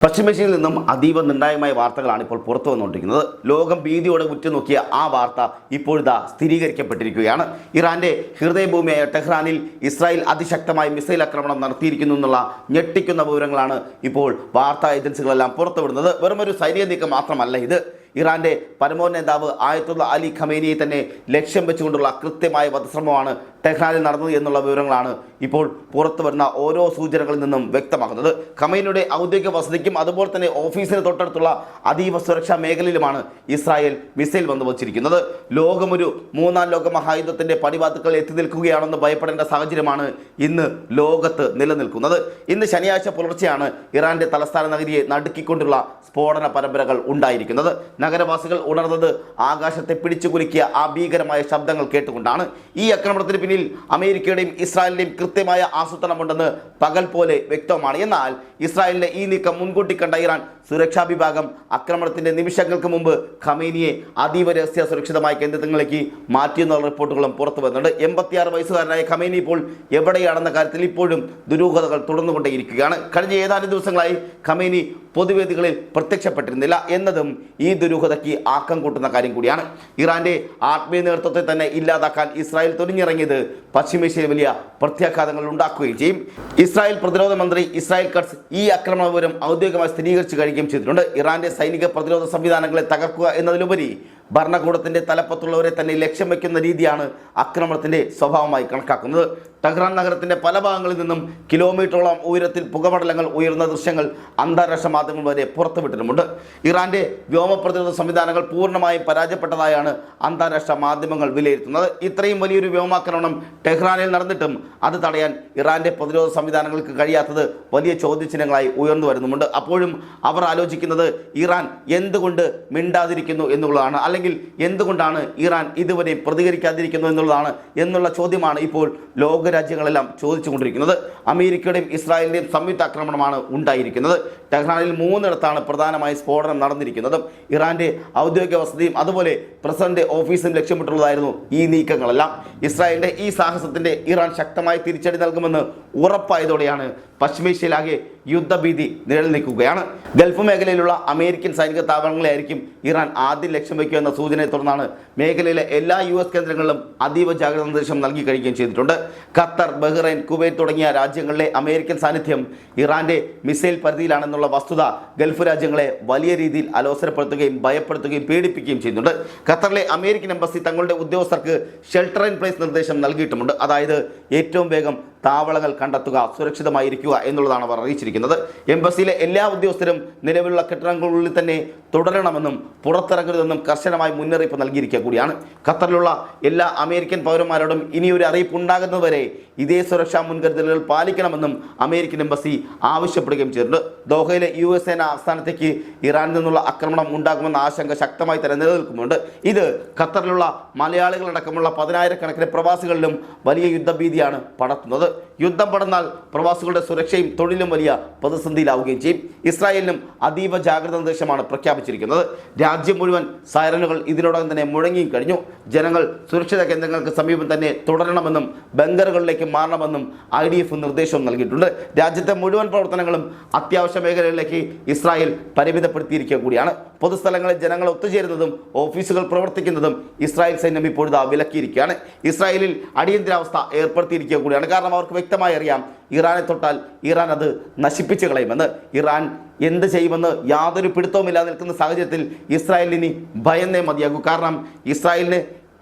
പശ്ചിമേഷ്യയിൽ നിന്നും അതീവ നിർണായകമായ വാർത്തകളാണ് ഇപ്പോൾ പുറത്തു വന്നുകൊണ്ടിരിക്കുന്നത്. ലോകം ഭീതിയോടെ ഉറ്റുനോക്കിയ ആ വാർത്ത ഇപ്പോഴിതാ സ്ഥിരീകരിക്കപ്പെട്ടിരിക്കുകയാണ്. ഇറാന്റെ ഹൃദയഭൂമിയായ ടെഹ്റാനിൽ ഇസ്രായേൽ അതിശക്തമായ മിസൈൽ ആക്രമണം നടത്തിയിരിക്കുന്നു എന്നുള്ള ഞെട്ടിക്കുന്ന വിവരങ്ങളാണ് ഇപ്പോൾ വാർത്താ ഏജൻസികളെല്ലാം പുറത്തുവിടുന്നത്. വെറുമൊരു സൈനിക നീക്കം മാത്രമല്ല ഇത്. ഇറാന്റെ പരമോന്നത നേതാവ് ആയത്തുള്ള അലി ഖമേനിയെ തന്നെ ലക്ഷ്യം വെച്ചുകൊണ്ടുള്ള കൃത്യമായ വധശ്രമമാണ് ടെഹ്റാനിൽ നടന്നത് എന്നുള്ള വിവരങ്ങളാണ് ഇപ്പോൾ പുറത്തു വരുന്ന ഓരോ സൂചനകളിൽ നിന്നും വ്യക്തമാക്കുന്നത്. ഖമേനിയുടെ ഔദ്യോഗിക വസതിക്കും അതുപോലെ തന്നെ ഓഫീസിന് തൊട്ടടുത്തുള്ള അതീവ സുരക്ഷാ മേഖലയിലുമാണ് ഇസ്രായേൽ മിസൈൽ വന്നുവച്ചിരിക്കുന്നത്. ലോകമൊരു മൂന്നാം ലോക മഹായുദ്ധത്തിന്റെ പടിവാതുക്കൾ എത്തി നിൽക്കുകയാണെന്ന് ഭയപ്പെടേണ്ട സാഹചര്യമാണ് ഇന്ന് ലോകത്ത് നിലനിൽക്കുന്നത്. ഇന്ന് ശനിയാഴ്ച പുലർച്ചെയാണ് ഇറാന്റെ തലസ്ഥാന നഗരിയെ നടുക്കിക്കൊണ്ടുള്ള സ്ഫോടന പരമ്പരകൾ ഉണ്ടായിരിക്കുന്നത്. നഗരവാസികൾ ഉണർന്നത് ആകാശത്തെ പിടിച്ചുകുലുക്കിയ ആ ഭീകരമായ ശബ്ദങ്ങൾ കേട്ടുകൊണ്ടാണ്. ഈ ആക്രമണത്തിന് പിന്നിൽ അമേരിക്കയുടെയും ഇസ്രായേലിന്റെയും കൃത്യമായ ആസൂത്രണമുണ്ടെന്ന് പകൽ പോലെ വ്യക്തമാണ്. എന്നാൽ ഇസ്രായേലിന്റെ ഈ നീക്കം മുൻകൂട്ടി കണ്ട ഇറാൻ സുരക്ഷാ വിഭാഗം ആക്രമണത്തിന്റെ നിമിഷങ്ങൾക്ക് മുമ്പ് ഖമേനിയെ അതീവ രഹസ്യ സുരക്ഷിതമായ കേന്ദ്രങ്ങളിലേക്ക് മാറ്റിയെന്നുള്ള റിപ്പോർട്ടുകളും പുറത്തു വരുന്നുണ്ട്. 86 വയസ്സുകാരനായ ഖമേനി ഇപ്പോൾ എവിടെയാണെന്ന കാര്യത്തിൽ ഇപ്പോഴും ദുരൂഹതകൾ തുടർന്നുകൊണ്ടേയിരിക്കുകയാണ്. കഴിഞ്ഞ ഏതാനും ദിവസങ്ങളായി ഖമേനി പൊതുവേദികളിൽ പ്രത്യക്ഷപ്പെട്ടിരുന്നില്ല എന്നതും ഈ ദുരൂഹതയ്ക്ക് ആക്കം കൂട്ടുന്ന കാര്യം കൂടിയാണ്. ഇറാന്റെ ആത്മീയ നേതൃത്വത്തെ തന്നെ ഇല്ലാതാക്കാൻ ഇസ്രായേൽ തുനിഞ്ഞിറങ്ങിയത് പശ്ചിമേഷ്യയിൽ വലിയ പ്രത്യാഘാതങ്ങൾ ഉണ്ടാക്കുകയും ചെയ്യും. ഇസ്രായേൽ പ്രതിരോധ മന്ത്രി ഇസ്രായേൽ കട്സ് ഈ ആക്രമണ വിവരം ഔദ്യോഗികമായി സ്ഥിരീകരിച്ചു കഴിയുകയും ചെയ്തിട്ടുണ്ട്. ഇറാന്റെ സൈനിക പ്രതിരോധ സംവിധാനങ്ങളെ തകർക്കുക എന്നതിലുപരി ഭരണകൂടത്തിന്റെ തലപ്പത്തുള്ളവരെ തന്നെ ലക്ഷ്യം വയ്ക്കുന്ന രീതിയാണ് ആക്രമണത്തിന്റെ സ്വഭാവമായി കണക്കാക്കുന്നത്. ടെഹ്റാൻ നഗരത്തിന്റെ പല ഭാഗങ്ങളിൽ നിന്നും കിലോമീറ്ററോളം ഉയരത്തിൽ പുകപടലങ്ങൾ ഉയർന്ന ദൃശ്യങ്ങൾ അന്താരാഷ്ട്ര മാധ്യമങ്ങൾ വരെ പുറത്തുവിട്ടിട്ടുമുണ്ട്. ഇറാന്റെ വ്യോമ പ്രതിരോധ സംവിധാനങ്ങൾ പൂർണ്ണമായും പരാജയപ്പെട്ടതായാണ് അന്താരാഷ്ട്ര മാധ്യമങ്ങൾ വിലയിരുത്തുന്നത്. ഇത്രയും വലിയൊരു വ്യോമാക്രമണം ടെഹ്റാനിൽ നടന്നിട്ടും അത് തടയാൻ ഇറാന്റെ പ്രതിരോധ സംവിധാനങ്ങൾക്ക് കഴിയാത്തത് വലിയ ചോദ്യചിഹ്നങ്ങളായി ഉയർന്നു വരുന്നുമുണ്ട്. അപ്പോഴും അവർ ആലോചിക്കുന്നത് ഇറാൻ എന്തുകൊണ്ട് മിണ്ടാതിരിക്കുന്നു എന്നുള്ളതാണ്, അല്ലെങ്കിൽ എന്തുകൊണ്ടാണ് ഇറാൻ ഇതുവരെ പ്രതികരിക്കാതിരിക്കുന്നു എന്നുള്ള ചോദ്യമാണ് ഇപ്പോൾ ലോകരാജ്യങ്ങളെല്ലാം ചോദിച്ചുകൊണ്ടിരിക്കുന്നത്. അമേരിക്കയുടെയും ഇസ്രായേലിന്റെയും സംയുക്ത ആക്രമണമാണ് ഉണ്ടായിരിക്കുന്നത്. ടെഹ്റാനിൽ 3 പ്രധാനമായി സ്ഫോടനം നടന്നിരിക്കുന്നതും ഇറാന്റെ ഔദ്യോഗിക വസതിയും അതുപോലെ പ്രസിഡന്റ് ഓഫീസും ലക്ഷ്യമിട്ടുള്ളതായിരുന്നു ഈ നീക്കങ്ങളെല്ലാം. ഇസ്രായേലിന്റെ ഈ സാഹസത്തിന്റെ ഇറാൻ ശക്തമായി തിരിച്ചടി നൽകുമെന്ന് ഉറപ്പായതോടെയാണ് പശ്ചിമേഷ്യയിലാകെ യുദ്ധഭീതി നിലനിൽക്കുകയാണ്. ഗൾഫ് മേഖലയിലുള്ള അമേരിക്കൻ സൈനിക താവളങ്ങളെയായിരിക്കും ഇറാൻ ആദ്യം ലക്ഷ്യം വയ്ക്കുക എന്ന സൂചനയെ തുടർന്നാണ് മേഖലയിലെ എല്ലാ US കേന്ദ്രങ്ങളിലും അതീവ ജാഗ്രതാ നിർദ്ദേശം നൽകി കഴിയുകയും ചെയ്തിട്ടുണ്ട്. ഖത്തർ, ബഹ്റൈൻ, കുവൈറ്റ് തുടങ്ങിയ രാജ്യങ്ങളിലെ അമേരിക്കൻ സാന്നിധ്യം ഇറാന്റെ മിസൈൽ പരിധിയിലാണെന്നുള്ള വസ്തുത ഗൾഫ് രാജ്യങ്ങളെ വലിയ രീതിയിൽ അലോസരപ്പെടുത്തുകയും ഭയപ്പെടുത്തുകയും പീഡിപ്പിക്കുകയും ചെയ്യുന്നുണ്ട്. ഖത്തറിലെ അമേരിക്കൻ എംബസി തങ്ങളുടെ ഉദ്യോഗസ്ഥർക്ക് ഷെൽട്ടർ ഇൻ പ്ലേസ് നിർദ്ദേശം നൽകിയിട്ടുമുണ്ട്. അതായത് ഏറ്റവും വേഗം താവളങ്ങൾ കണ്ടെത്തുക, സുരക്ഷിതമായിരിക്കുക എന്നുള്ളതാണ് അവർ അറിയിച്ചിരിക്കുന്നത്. എംബസിയിലെ എല്ലാ ഉദ്യോഗസ്ഥരും നിലവിലുള്ള കെട്ടിടങ്ങളുള്ളിൽ തന്നെ തുടരണമെന്നും പുറത്തിറങ്ങരുതെന്നും കർശനമായി മുന്നറിയിപ്പ് നൽകിയിരിക്കുക കൂടിയാണ്. ഖത്തറിലുള്ള എല്ലാ അമേരിക്കൻ പൗരന്മാരോടും ഇനിയൊരു അറിയിപ്പ് ഉണ്ടാകുന്നതുവരെ ഇതേ സുരക്ഷാ മുൻകരുതലുകൾ പാലിക്കണമെന്നും അമേരിക്കൻ എംബസി ആവശ്യപ്പെടുകയും ചെയ്തിട്ടുണ്ട്. ദോഹയിലെ US സേന ആസ്ഥാനത്തേക്ക് ഇറാനിൽ നിന്നുള്ള ആക്രമണം ഉണ്ടാകുമെന്ന ആശങ്ക ശക്തമായി തന്നെ നിലനിൽക്കുന്നുണ്ട്. ഇത് ഖത്തറിലുള്ള മലയാളികളടക്കമുള്ള 10,000-കണക്കിന് പ്രവാസികളിലും വലിയ യുദ്ധഭീതിയാണ് പടർത്തുന്നത്. യുദ്ധം പടർന്നാൽ പ്രവാസികളുടെ സുരക്ഷയും തൊഴിലും വലിയ പ്രതിസന്ധിയിലാവുകയും ചെയ്യും. ഇസ്രായേലിനും അതീവ ജാഗ്രതാ നിർദ്ദേശമാണ് പ്രഖ്യാപിച്ചിരിക്കുന്നത്. രാജ്യം മുഴുവൻ സൈറനുകൾ ഇതിനോടകം തന്നെ മുഴങ്ങിയും കഴിഞ്ഞു. ജനങ്ങൾ സുരക്ഷിത കേന്ദ്രങ്ങൾക്ക് സമീപം തന്നെ തുടരണമെന്നും ബങ്കറുകളിലേക്ക് മാറണമെന്നും IDF നിർദ്ദേശവും നൽകിയിട്ടുണ്ട്. രാജ്യത്തെ മുഴുവൻ പ്രവർത്തനങ്ങളും അത്യാവശ്യ മേഖലകളിലേക്ക് ഇസ്രായേൽ പരിമിതപ്പെടുത്തിയിരിക്കുക കൂടിയാണ്. പൊതുസ്ഥലങ്ങളിൽ ജനങ്ങൾ ഒത്തുചേരുന്നതും ഓഫീസുകൾ പ്രവർത്തിക്കുന്നതും ഇസ്രായേൽ സൈന്യം ഇപ്പോഴിതാ വിലക്കിയിരിക്കുകയാണ്. ഇസ്രായേലിൽ അടിയന്തരാവസ്ഥ ഏർപ്പെടുത്തിയിരിക്കുക കൂടിയാണ്. കാരണം അവർക്ക് വ്യക്തമായി അറിയാം, ഇറാനെ തൊട്ടാൽ ഇറാൻ അത് നശിപ്പിച്ചു കളയുമെന്ന്. ഇറാൻ എന്ത് ചെയ്യുമെന്ന് യാതൊരു പിടുത്തവുമില്ലാതെ നിൽക്കുന്ന സാഹചര്യത്തിൽ ഇസ്രായേലിന് ഭയന്നേ മതിയാകൂ. കാരണം ഇസ്രായേലിന്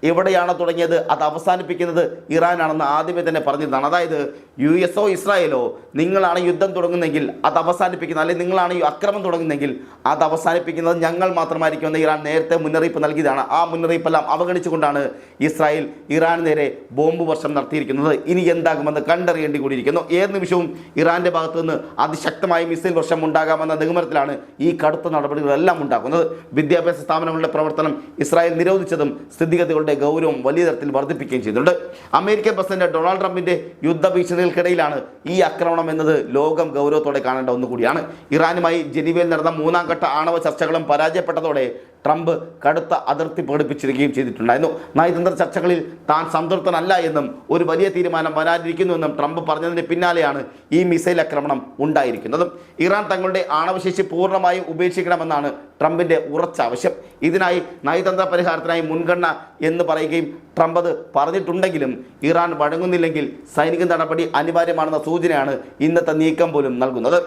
എവിടെയാണ് തുടങ്ങിയത് അത് അവസാനിപ്പിക്കുന്നത് ഇറാനാണെന്ന് ആദ്യമേ തന്നെ പറഞ്ഞിരുന്നതാണ്. അതായത് US ഇസ്രായേലോ നിങ്ങളാണ് യുദ്ധം തുടങ്ങുന്നെങ്കിൽ അത് അവസാനിപ്പിക്കുന്നത്, അല്ലെങ്കിൽ നിങ്ങളാണ് ഈ അക്രമം തുടങ്ങുന്നെങ്കിൽ അത് അവസാനിപ്പിക്കുന്നത് ഞങ്ങൾ മാത്രമായിരിക്കുമെന്ന് ഇറാൻ നേരത്തെ മുന്നറിയിപ്പ് നൽകിയതാണ്. ആ മുന്നറിയിപ്പെല്ലാം അവഗണിച്ചുകൊണ്ടാണ് ഇസ്രായേൽ ഇറാൻ നേരെ ബോംബ് വർഷം നടത്തിയിരിക്കുന്നത്. ഇനി എന്താകുമെന്ന് കണ്ടറിയേണ്ടി കൂടിയിരിക്കുന്നു. ഏത് നിമിഷവും ഇറാന്റെ ഭാഗത്തു നിന്ന് അതിശക്തമായ മിസൈൽ വർഷം ഉണ്ടാകാമെന്ന നിഗമനത്തിലാണ് ഈ കടുത്ത നടപടികളെല്ലാം ഉണ്ടാക്കുന്നത്. വിദ്യാഭ്യാസ സ്ഥാപനങ്ങളുടെ പ്രവർത്തനം ഇസ്രായേൽ നിരോധിച്ചതും സ്ഥിതിഗതികളുടെ ഗൗരവം വലിയ തരത്തിൽ വർദ്ധിപ്പിക്കുകയും ചെയ്തിട്ടുണ്ട്. അമേരിക്കൻ പ്രസിഡന്റ് ഡൊണാൾഡ് ട്രംപിന്റെ യുദ്ധഭീഷണികൾക്കിടയിലാണ് ഈ ആക്രമണം എന്നത് ലോകം ഗൗരവത്തോടെ കാണേണ്ട ഒന്നുകൂടിയാണ്. ഇറാനുമായി ജനീവയിൽ നടന്ന 3ാം ഘട്ട ആണവ ചർച്ചകളും പരാജയപ്പെട്ടതോടെ ട്രംപ് കടുത്ത അതിർത്തി പ്രകടിപ്പിച്ചിരിക്കുകയും ചെയ്തിട്ടുണ്ടായിരുന്നു. നയതന്ത്ര ചർച്ചകളിൽ താൻ സംതൃപ്തനല്ല എന്നും ഒരു വലിയ തീരുമാനം വരാനിരിക്കുന്നുവെന്നും ട്രംപ് പറഞ്ഞതിന് പിന്നാലെയാണ് ഈ മിസൈൽ ആക്രമണം ഉണ്ടായിരിക്കുന്നതും. ഇറാൻ തങ്ങളുടെ ആണവശേഷി പൂർണ്ണമായും ഉപേക്ഷിക്കണമെന്നാണ് ട്രംപിന്റെ ഉറച്ച ആവശ്യം. ഇതിനായി നയതന്ത്ര പരിഹാരത്തിനായി മുൻഗണന എന്ന് പറയുകയും ട്രംപ് അത് പറഞ്ഞിട്ടുണ്ടെങ്കിലും ഇറാൻ വഴങ്ങുന്നില്ലെങ്കിൽ സൈനിക നടപടി അനിവാര്യമാണെന്ന സൂചനയാണ് ഇന്നത്തെ നീക്കം പോലും നൽകുന്നത്.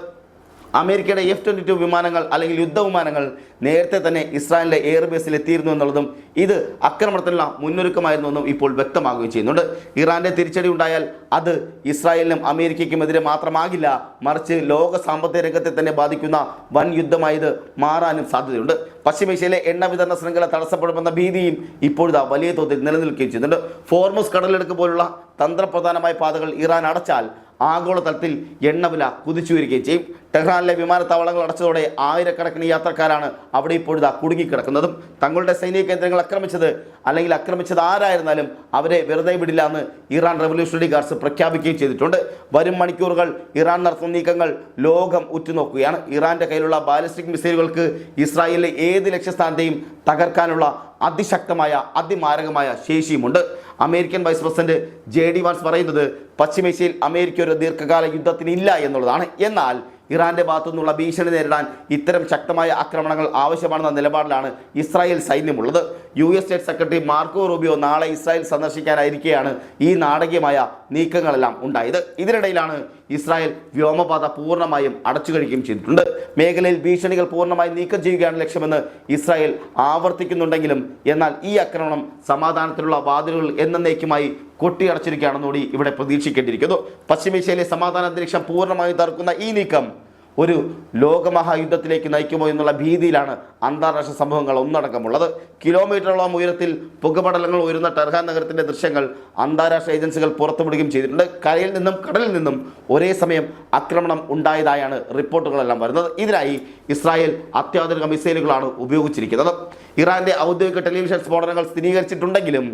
അമേരിക്കയുടെ F-22 വിമാനങ്ങൾ അല്ലെങ്കിൽ യുദ്ധവിമാനങ്ങൾ നേരത്തെ തന്നെ ഇസ്രായേലിലെ എയർബേസിൽ എത്തിയിരുന്നു എന്നുള്ളതും ഇത് ആക്രമണത്തിനുള്ള മുന്നൊരുക്കമായിരുന്നുവെന്നും ഇപ്പോൾ വ്യക്തമാകുകയും ചെയ്യുന്നുണ്ട്. ഇറാന്റെ തിരിച്ചടി ഉണ്ടായാൽ അത് ഇസ്രായേലിനും അമേരിക്കയ്ക്കുമെതിരെ മാത്രമാകില്ല, മറിച്ച് ലോക സാമ്പത്തിക രംഗത്തെ തന്നെ ബാധിക്കുന്ന വൻ യുദ്ധമായി ഇത് മാറാനും സാധ്യതയുണ്ട്. പശ്ചിമേഷ്യയിലെ എണ്ണ വിതരണ ശൃംഖല തടസ്സപ്പെടുമെന്ന ഭീതിയും ഇപ്പോഴത്തെ വലിയ തോതിൽ നിലനിൽക്കുകയും ചെയ്യുന്നുണ്ട്. ഫോർമസ് കടലെടുക്ക് പോലുള്ള തന്ത്രപ്രധാനമായ പാതകൾ ഇറാൻ അടച്ചാൽ ആഗോളതലത്തിൽ എണ്ണവില കുതിച്ചുയരുകയും ചെയ്യും. ടെഹ്റാനിലെ വിമാനത്താവളങ്ങൾ അടച്ചതോടെ ആയിരക്കണക്കിന് യാത്രക്കാരാണ് അവിടെ ഇപ്പോഴത്തെ കുടുങ്ങിക്കിടക്കുന്നതും. തങ്ങളുടെ സൈനിക കേന്ദ്രങ്ങൾ ആക്രമിച്ചത് ആരായിരുന്നാലും അവരെ വെറുതെ വിടില്ല എന്ന് ഇറാൻ റവല്യൂഷണറി ഗാർഡ്സ് പ്രഖ്യാപിക്കുകയും ചെയ്തിട്ടുണ്ട്. വരും മണിക്കൂറുകൾ ഇറാൻ നടത്തുന്ന നീക്കങ്ങൾ ലോകം ഉറ്റുനോക്കുകയാണ്. ഇറാന്റെ കയ്യിലുള്ള ബാലിസ്റ്റിക് മിസൈലുകൾക്ക് ഇസ്രായേലിലെ ഏത് ലക്ഷ്യസ്ഥാനത്തെയും തകർക്കാനുള്ള അതിശക്തമായ അതിമാരകമായ ശേഷിയുമുണ്ട്. American vice president JD Vance പറയുന്നത് പശ്ചിമേഷ്യയിൽ അമേരിക്ക ഒരു ദീർഘകാല യുദ്ധത്തിന് ഇല്ല എന്നുള്ളതാണ്. എന്നാൽ ഇറാന്റെ ഭാഗത്തു നിന്നുള്ള ഭീഷണി നേരിടാൻ ഇത്തരം ശക്തമായ ആക്രമണങ്ങൾ ആവശ്യമാണെന്ന നിലപാടിലാണ് ഇസ്രായേൽ സൈന്യമുള്ളത്. US state secretary Marco Rubio നാളെ ഇസ്രായേൽ സന്ദർശിക്കാനായിരിക്കെയാണ് ഈ നാടകീയമായ നീക്കങ്ങളെല്ലാം ഉണ്ടായത്. ഇതിനിടയിലാണ് ഇസ്രായേൽ വ്യോമപാത പൂർണ്ണമായും അടച്ചു കഴിക്കുകയും ചെയ്തിട്ടുണ്ട്. മേഖലയിൽ ഭീഷണികൾ പൂർണ്ണമായി നീക്കം ചെയ്യുകയാണ് ലക്ഷ്യമെന്ന് ഇസ്രായേൽ ആവർത്തിക്കുന്നുണ്ടെങ്കിലും എന്നാൽ ഈ ആക്രമണം സമാധാനത്തിലുള്ള വാതിലുകൾ എന്നേക്കുമായി കൊട്ടിയടച്ചിരിക്കുകയാണെന്നുകൂടി ഇവിടെ പ്രതീക്ഷിക്കേണ്ടിയിരിക്കുന്നു. പശ്ചിമേഷ്യയിലെ സമാധാന അന്തരീക്ഷം പൂർണ്ണമായും തകർക്കുന്ന ഈ നീക്കം ഒരു ലോകമഹായുദ്ധത്തിലേക്ക് നയിക്കുമോ എന്നുള്ള ഭീതിയിലാണ് അന്താരാഷ്ട്ര സമൂഹങ്ങൾ ഒന്നടക്കമുള്ളത്. കിലോമീറ്ററോളം ഉയരത്തിൽ പുകപടലങ്ങൾ ഉയരുന്ന ടെഹ്റാൻ നഗരത്തിന്റെ ദൃശ്യങ്ങൾ അന്താരാഷ്ട്ര ഏജൻസികൾ പുറത്തുവിടുകയും ചെയ്തിട്ടുണ്ട്. കരയിൽ നിന്നും കടലിൽ നിന്നും ഒരേ സമയം ആക്രമണം ഉണ്ടായതായാണ് റിപ്പോർട്ടുകളെല്ലാം വരുന്നത്. ഇതിനായി ഇസ്രായേൽ അത്യാധുനിക മിസൈലുകളാണ് ഉപയോഗിച്ചിരിക്കുന്നത്. ഇറാന്റെ ഔദ്യോഗിക ടെലിവിഷൻ സ്ഫോടനങ്ങൾ സ്ഥിരീകരിച്ചിട്ടുണ്ടെങ്കിലും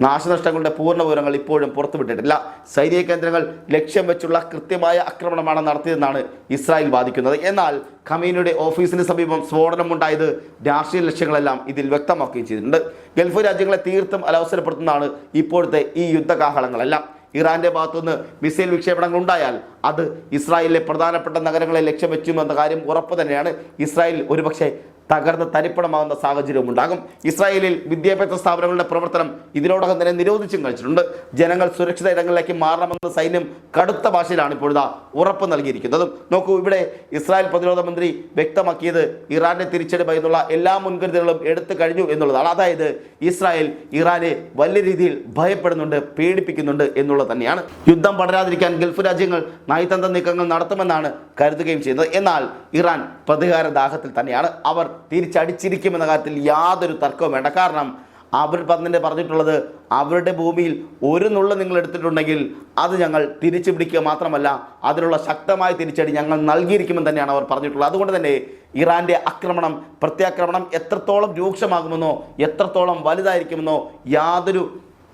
നാശനഷ്ടങ്ങളുടെ പൂർണ്ണ വിവരങ്ങൾ ഇപ്പോഴും പുറത്തുവിട്ടിട്ടില്ല. സൈനിക കേന്ദ്രങ്ങൾ ലക്ഷ്യം വെച്ചുള്ള കൃത്യമായ ആക്രമണമാണ് നടത്തിയതെന്നാണ് ഇസ്രായേൽ വാദിക്കുന്നത്. എന്നാൽ ഖമീനിയുടെ ഓഫീസിന് സമീപം സ്ഫോടനമുണ്ടായത് രാഷ്ട്രീയ ലക്ഷ്യങ്ങളെല്ലാം ഇതിൽ വ്യക്തമാക്കുകയും ചെയ്തിട്ടുണ്ട്. ഗൾഫ് രാജ്യങ്ങളെ തീർത്തും അലവസരപ്പെടുത്തുന്നതാണ് ഇപ്പോഴത്തെ ഈ യുദ്ധകാഹളങ്ങളെല്ലാം. ഇറാന്റെ ഭാഗത്തുനിന്ന് മിസൈൽ വിക്ഷേപണങ്ങൾ ഉണ്ടായാൽ അത് ഇസ്രായേലിലെ പ്രധാനപ്പെട്ട നഗരങ്ങളെ ലക്ഷ്യം വെച്ചുമെന്ന കാര്യം ഉറപ്പ് തന്നെയാണ്. ഇസ്രായേൽ ഒരുപക്ഷെ തകർന്ന് തരിപ്പണമാകുന്ന സാഹചര്യവും ഉണ്ടാകും. ഇസ്രായേലിൽ വിദ്യാഭ്യാസ സ്ഥാപനങ്ങളുടെ പ്രവർത്തനം ഇതിനോടകം തന്നെ നിരോധിച്ചും കഴിച്ചിട്ടുണ്ട്. ജനങ്ങൾ സുരക്ഷിത ഇടങ്ങളിലേക്ക് മാറണമെന്ന് സൈന്യം കടുത്ത ഭാഷയിലാണ് ഇപ്പോഴത്തെ ഉറപ്പ് നൽകിയിരിക്കുന്നത്. നോക്കൂ, ഇവിടെ ഇസ്രായേൽ പ്രതിരോധ മന്ത്രി വ്യക്തമാക്കിയത് ഇറാന്റെ തിരിച്ചടി ഭയന്നുള്ള എല്ലാ മുൻകരുതലുകളും എടുത്തു കഴിഞ്ഞു എന്നുള്ളതാണ്. അതായത് ഇസ്രായേൽ ഇറാനെ വലിയ രീതിയിൽ ഭയപ്പെടുന്നുണ്ട്, പേടിപ്പിക്കുന്നുണ്ട് എന്നുള്ളത് തന്നെയാണ്. യുദ്ധം പടരാതിരിക്കാൻ ഗൾഫ് രാജ്യങ്ങൾ നയതന്ത്ര നീക്കങ്ങൾ നടത്തുമെന്നാണ് കരുതുകയും ചെയ്യുന്നത്. എന്നാൽ ഇറാൻ പ്രതികാര ദാഹത്തിൽ തന്നെയാണ്. അവർ തിരിച്ചടിച്ചിരിക്കുമെന്ന കാര്യത്തിൽ യാതൊരു തർക്കവും വേണ്ട. കാരണം അവർ പറഞ്ഞിട്ടുള്ളത് അവരുടെ ഭൂമിയിൽ ഒരു നുള്ള നിങ്ങൾ എടുത്തിട്ടുണ്ടെങ്കിൽ അത് ഞങ്ങൾ തിരിച്ചു പിടിക്കുക മാത്രമല്ല അതിനുള്ള ശക്തമായ തിരിച്ചടി ഞങ്ങൾ നൽകിയിരിക്കുമെന്ന് തന്നെയാണ് അവർ പറഞ്ഞിട്ടുള്ളത്. അതുകൊണ്ട് തന്നെ ഇറാന്റെ പ്രത്യാക്രമണം എത്രത്തോളം രൂക്ഷമാകുമെന്നോ എത്രത്തോളം വലുതായിരിക്കുമെന്നോ യാതൊരു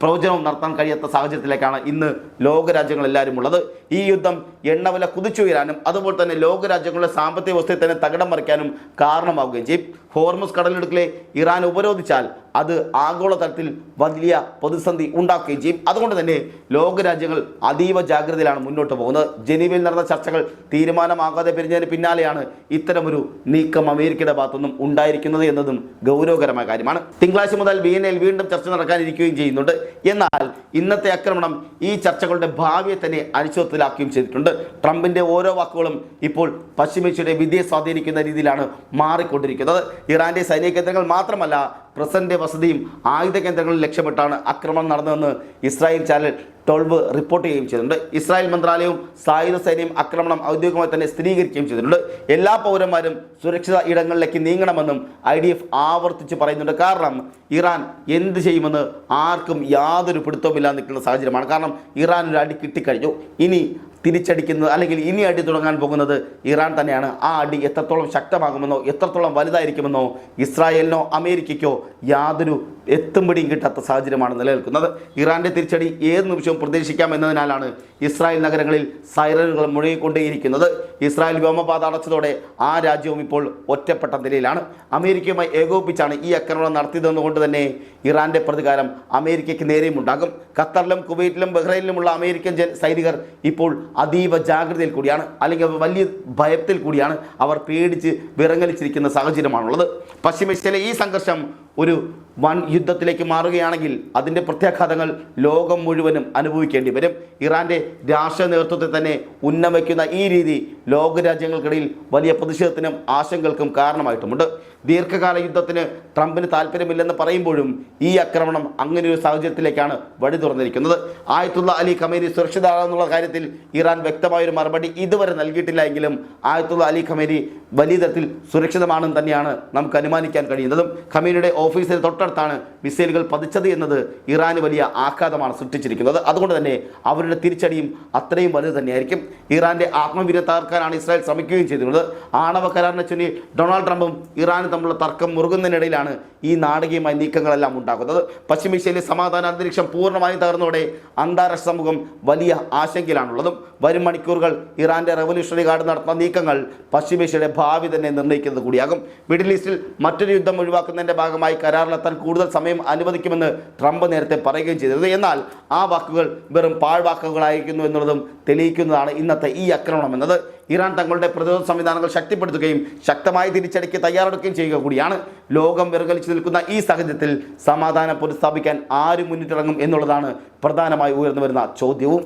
പ്രവചനവും നടത്താൻ കഴിയാത്ത സാഹചര്യത്തിലേക്കാണ് ഇന്ന് ലോകരാജ്യങ്ങളെല്ലാവരും ഉള്ളത്. ഈ യുദ്ധം എണ്ണവില കുതിച്ചുയരാനും അതുപോലെ തന്നെ ലോകരാജ്യങ്ങളുടെ സാമ്പത്തിക വ്യവസ്ഥയെ തന്നെ തകിടം മറിക്കാനും കാരണമാവുകയും ചെയ്യും. ഹോർമുസ് കടലിടുക്കിലെ ഇറാൻ ഉപരോധിച്ചാൽ അത് ആഗോളതലത്തിൽ വലിയ പ്രതിസന്ധി ഉണ്ടാക്കുകയും ചെയ്യും. അതുകൊണ്ട് തന്നെ ലോകരാജ്യങ്ങൾ അതീവ ജാഗ്രതയിലാണ് മുന്നോട്ട് പോകുന്നത്. ജനീവയിൽ നടന്ന ചർച്ചകൾ തീരുമാനമാകാതെ പിരിഞ്ഞതിന് പിന്നാലെയാണ് ഇത്തരമൊരു നീക്കം അമേരിക്കയുടെ ഭാഗത്തുനിന്നും ഉണ്ടായിരിക്കുന്നത് എന്നതും ഗൗരവകരമായ കാര്യമാണ്. തിങ്കളാഴ്ച മുതൽ വിയന്നയിൽ വീണ്ടും ചർച്ച നടക്കാനിരിക്കുകയും ചെയ്യുന്നുണ്ട്. എന്നാൽ ഇന്നത്തെ ആക്രമണം ഈ ചർച്ചകളുടെ ഭാവിയെ തന്നെ അനിശ്ചിതത്വത്തിലാക്കുകയും ചെയ്തിട്ടുണ്ട്. ട്രംപിന്റെ ഓരോ വാക്കുകളും ഇപ്പോൾ പശ്ചിമേഷ്യയുടെ വിധിയെ സ്വാധീനിക്കുന്ന രീതിയിലാണ് മാറിക്കൊണ്ടിരിക്കുന്നത്. ഇറാന്റെ സൈനിക കേന്ദ്രങ്ങൾ മാത്രമല്ല പ്രസിഡന്റ് വസതിയും ആയുധ കേന്ദ്രങ്ങളിൽ ലക്ഷ്യമിട്ടാണ് ആക്രമണം നടന്നതെന്ന് ഇസ്രായേൽ ചാനൽ 12 റിപ്പോർട്ട് ചെയ്യുകയും ചെയ്തിട്ടുണ്ട്. ഇസ്രായേൽ മന്ത്രാലയവും സായുധ സൈന്യവും ആക്രമണം ഔദ്യോഗികമായി തന്നെ സ്ഥിരീകരിക്കുകയും ചെയ്തിട്ടുണ്ട്. എല്ലാ പൗരന്മാരും സുരക്ഷിത ഇടങ്ങളിലേക്ക് നീങ്ങണമെന്നും IDF ആവർത്തിച്ച് പറയുന്നുണ്ട്. കാരണം ഇറാൻ എന്ത് ചെയ്യുമെന്ന് ആർക്കും യാതൊരു പിടുത്തവുമില്ലാതെ നിൽക്കുന്ന സാഹചര്യമാണ്. കാരണം ഇറാൻ ഒരു അടി കിട്ടിക്കഴിഞ്ഞു. ഇനി തിരിച്ചടിക്കുന്നത് അല്ലെങ്കിൽ ഇനി അടി തുടങ്ങാൻ പോകുന്നത് ഇറാൻ തന്നെയാണ്. ആ അടി എത്രത്തോളം ശക്തമാകുമെന്നോ എത്രത്തോളം വലുതായിരിക്കുമെന്നോ ഇസ്രായേലിനോ അമേരിക്കയ്ക്കോ യാതൊരു എത്തുംപിടിയും കിട്ടാത്ത സാഹചര്യമാണ് നിലനിൽക്കുന്നത്. ഇറാൻ്റെ തിരിച്ചടി ഏത് നിമിഷവും പ്രതീക്ഷിക്കാം എന്നതിനാലാണ് ഇസ്രായേൽ നഗരങ്ങളിൽ സൈറനുകൾ മുഴങ്ങിക്കൊണ്ടേയിരിക്കുന്നത്. ഇസ്രായേൽ വ്യോമപാത അടച്ചതോടെ ആ രാജ്യവും ഇപ്പോൾ ഒറ്റപ്പെട്ട നിലയിലാണ്. അമേരിക്കയുമായി ഏകോപിപ്പിച്ചാണ് ഈ ആക്രമണം നടത്തിയതെന്നുകൊണ്ട് തന്നെ ഇറാൻ്റെ പ്രതികാരം അമേരിക്കയ്ക്ക് നേരെയും ഉണ്ടാകും. ഖത്തറിലും കുവൈറ്റിലും ബഹ്റൈനിലുമുള്ള അമേരിക്കൻ സൈനികർ ഇപ്പോൾ അതീവ ജാഗ്രതയിൽ കൂടിയാണ്, അല്ലെങ്കിൽ വലിയ ഭയത്തിൽ കൂടിയാണ്. അവർ പേടിച്ച് വിറങ്ങലിച്ചിരിക്കുന്ന സാഹചര്യമാണുള്ളത്. പശ്ചിമേഷ്യയിലെ ഈ സംഘർഷം ഒരു വൻ യുദ്ധത്തിലേക്ക് മാറുകയാണെങ്കിൽ അതിൻ്റെ പ്രത്യാഘാതങ്ങൾ ലോകം മുഴുവനും അനുഭവിക്കേണ്ടി വരും. ഇറാൻ്റെ രാഷ്ട്രീയ നേതൃത്വത്തെ തന്നെ ഉന്നമിക്കുന്ന ഈ രീതി ലോകരാജ്യങ്ങൾക്കിടയിൽ വലിയ പ്രതിഷേധത്തിനും ആശങ്കകൾക്കും കാരണമായിട്ടുമുണ്ട്. ദീർഘകാല യുദ്ധത്തിന് ട്രംപിന് താല്പര്യമില്ലെന്ന് പറയുമ്പോഴും ഈ ആക്രമണം അങ്ങനെ ഒരു സാഹചര്യത്തിലേക്കാണ് വഴി തുറന്നിരിക്കുന്നത്. ആയത്തുള്ള അലി ഖമേനി സുരക്ഷിതരാണെന്നുള്ള കാര്യത്തിൽ ഇറാൻ വ്യക്തമായൊരു മറുപടി ഇതുവരെ നൽകിയിട്ടില്ല എങ്കിലും ആയത്തുള്ള അലി ഖമേനി വലിയ തരത്തിൽ സുരക്ഷിതമാണെന്ന് തന്നെയാണ് നമുക്ക് അനുമാനിക്കാൻ കഴിയുന്നതും. ഖമേനിയുടെ ഓഫീസിന് തൊട്ടടുത്താണ് മിസൈലുകൾ പതിച്ചത് എന്നത് ഇറാന് വലിയ ആഘാതമാണ് സൃഷ്ടിച്ചിരിക്കുന്നത്. അതുകൊണ്ട് തന്നെ അവരുടെ തിരിച്ചടിയും അത്രയും വലുത് തന്നെയായിരിക്കും. ഇറാൻ്റെ ആത്മവീര്യം തകർക്കാനാണ് ഇസ്രായേൽ ശ്രമിക്കുകയും ചെയ്തിരുന്നത്. ആണവ കരാറിനെ ചൊല്ലി ഡൊണാൾഡ് ട്രംപും ഇറാനും തമ്മിലുള്ള തർക്കം മുറുകുന്നതിനിടയിലാണ് ഈ നാടകീയമായ നീക്കങ്ങളെല്ലാം ഉണ്ടാകുന്നത്. പശ്ചിമേഷ്യയിലെ സമാധാന അന്തരീക്ഷം പൂർണ്ണമായും തകർന്നതോടെ അന്താരാഷ്ട്ര സമൂഹം വലിയ ആശങ്കയിലാണുള്ളതും. വരും മണിക്കൂറുകൾ ഇറാൻ്റെ റവല്യൂഷണറി ഗാർഡ് നടത്തുന്ന നീക്കങ്ങൾ പശ്ചിമേഷ്യയുടെ ഭാവി തന്നെ നിർണ്ണയിക്കുന്നത് കൂടിയാകും. മിഡിൽ ഈസ്റ്റിൽ മറ്റൊരു യുദ്ധം ഒഴിവാക്കുന്നതിൻ്റെ ഭാഗമായി കരാറിലെത്താൻ കൂടുതൽ സമയം അനുവദിക്കുമെന്ന് ട്രംപ് നേരത്തെ പറയുകയും ചെയ്തിരുന്നു. എന്നാൽ ആ വാക്കുകൾ വെറും പാഴ്വാക്കുകളായിരിക്കുന്നു എന്നുള്ളതും തെളിയിക്കുന്നതാണ് ഇന്നത്തെ ഈ ആക്രമണം എന്നത്. ഇറാൻ തങ്ങളുടെ പ്രതിരോധ സംവിധാനങ്ങൾ ശക്തിപ്പെടുത്തുകയും ശക്തമായി തിരിച്ചടിക്ക് തയ്യാറെടുക്കുകയും ചെയ്യുക കൂടിയാണ്. ലോകം വിറങ്ങലിച്ചു നിൽക്കുന്ന ഈ സാഹചര്യത്തിൽ സമാധാനം പുനഃസ്ഥാപിക്കാൻ ആര് മുന്നിട്ടിറങ്ങും എന്നുള്ളതാണ് പ്രധാനമായി ഉയർന്നു വരുന്ന ചോദ്യവും.